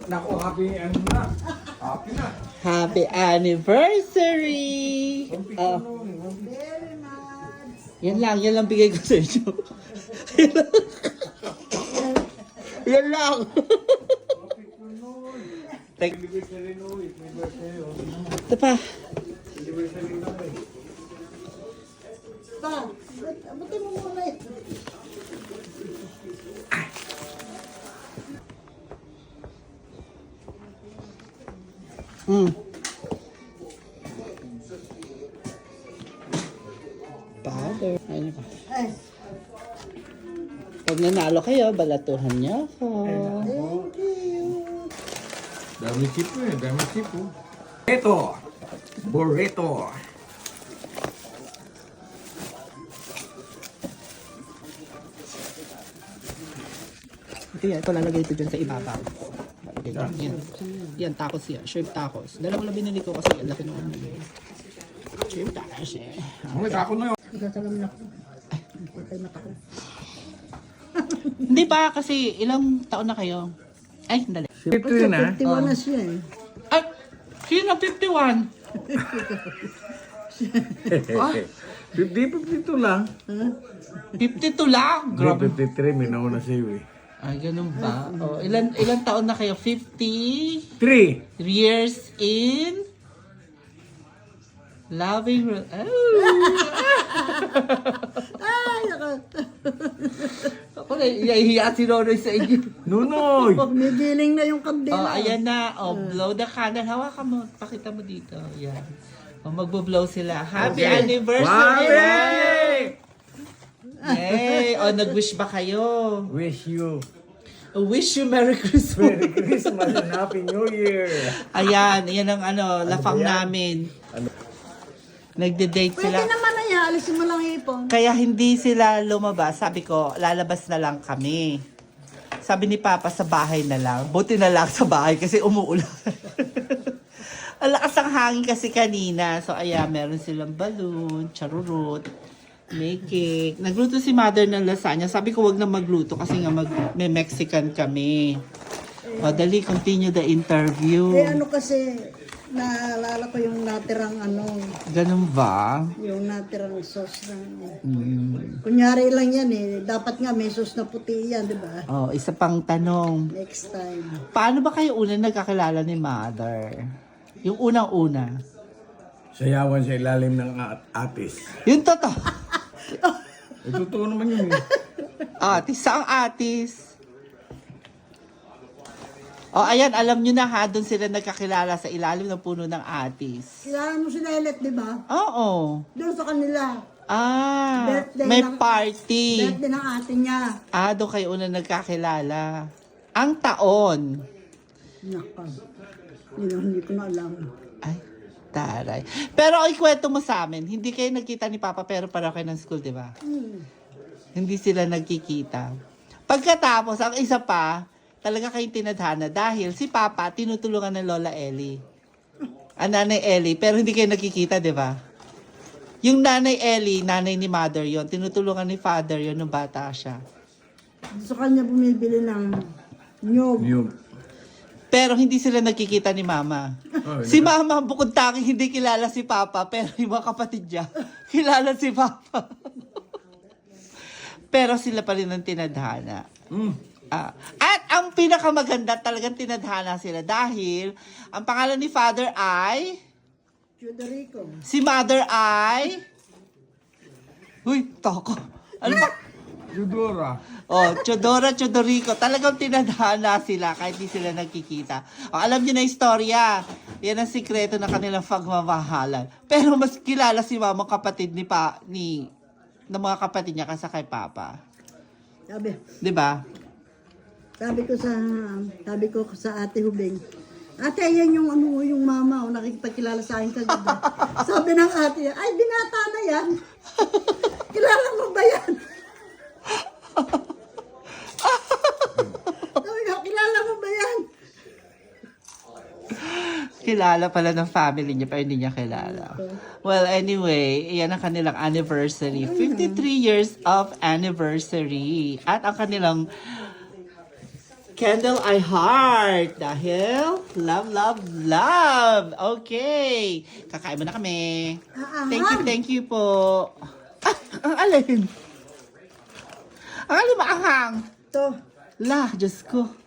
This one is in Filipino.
Naku, happy ano na. Happy na. Happy anniversary! Oh, Very much. yan lang bigay ko sa inyo. Yan lang. Tek, Anniversary no, may birthday oh. ito pa. Anniversary na eh. Pa, abutin mo muna eh. Father. Ano pa? Ay, Pag nanalo kayo, balatuhan niyo ako. thank you. Dami chip eh, dami chip oh. Burrito! Burrito! Ito lalagay ito dyan sa ibabaw. Lalagay dyan. Yan. Yan, tacos yan. Shrimp tacos. Dalawa lang binili ko kasi ang laki ng ano. Shrimp tacos eh. May tako na yun. Isasalam na ako. Patay mata ko. Hindi pa kasi ilang taon na kayo? Ay, dali. Ito yun ah. 51 na siya eh. Ay, sino 51? 52 lang. 52 lang? Grabe. 53, may nauna sa'yo eh. Ay, ganun ba? Oh, ilan taon na kayo? 50 3! years in loving oh. Ay, ako. Ako na iyahiya si Nonoy sa inyo. Nunoy! Migiling na yung Oh, kandila. ayan na. Oh, blow the candle. Hawakan mo. Pakita mo dito. Ayan. Oh, magbo-blow sila. Happy anniversary! Happy! Yay! Oh, nag-wish ba kayo? Wish you Wish you Merry Christmas. Merry Christmas and Happy New Year! Ayan, yan ang lafang ba yan? namin. Nagde-date Pwede sila. naman na yan. Alisin mo lang yung ipon. Kaya hindi sila lumabas. Sabi ko, lalabas na lang kami. Sabi ni Papa, sa bahay na lang. Buti na lang sa bahay kasi umuulan. Ang lakas ng hangin kasi kanina. So, ayan, meron silang balloon, charurot, may cake. Nagluto si Mother ng lasagna. Sabi ko, wag na magluto kasi nga may Mexican kami. O, dali, continue the interview. Eh ano kasi, naalala ko yung natirang ano, Ganun ba? yung natirang sauce na kunyari lang yan eh. Dapat nga may sauce na puti yan, di ba? Oh, isa pang tanong. Next time. Paano ba kayo una nagkakilala ni Mother? Yung unang-una. Sayawan sa ilalim ng atis. Yung totoo. Totoo naman yun eh. Atis, saang atis? O, ayan, alam nyo na ha, doon sila nagkakilala sa ilalim ng puno ng atis. Kilala mo si Lelet, di ba? Oo. Doon sa kanila. Birthday May ng- party. Birthday ng ate niya. Doon kayo una nagkakilala. Ang taon. Naka. Hindi ko na alam. Ay, taray. Pero ikwento mo sa amin, hindi kayo nagkita ni Papa pero para kayo ng school, di ba? Hindi sila nagkikita. Pagkatapos, ang isa pa, talaga kayong tinadhana dahil si Papa tinutulungan ng Lola Ellie. Ang Nanay Ellie, pero hindi kayo nakikita, di ba? Yung Nanay Ellie, nanay ni Mother yon, tinutulungan ni Father yon nung bata siya. Sa kanya bumibili ng nyog. Yung Pero hindi sila nagkikita ni Mama. Oh, Si Mama, bukod tanging hindi kilala si Papa, pero yung mga kapatid niya, kilala si Papa. Pero sila pa rin ang tinadhana. At ang pinakamaganda talagang tinadhana sila dahil ang pangalan ni Father ay, Chudorico. si Mother ay, uy, toko. Ano ba? Eudora. Oh, Chodorico. Talagang tinadhana sila kahit di sila nagkikita. Oh, alam niyo na istorya. Yan ang sikreto ng kanilang pagmamahalan. Pero mas kilala si Mama kapatid ng mga kapatid niya kaysa kay Papa. Sabi, 'Di ba? sabi ko sa ate Hubing, ate, ayan yung ano, yung mama, nakikipagkilala sa akin kagabi. Sabi ng ate, ay, binata na yan. Kilala mo ba yan? Sabi ko, kilala mo ba yan? Kilala pala ng family niya pero hindi niya kilala. Well, anyway, yan ang kanilang anniversary. 53 years of anniversary. At ang kanilang Candle I heart. Dahil love, love, love. Okay. Kakain mo na kami. Thank you po. Ah, ang alin? Ang alin maanghang? To. La, Diyos ko.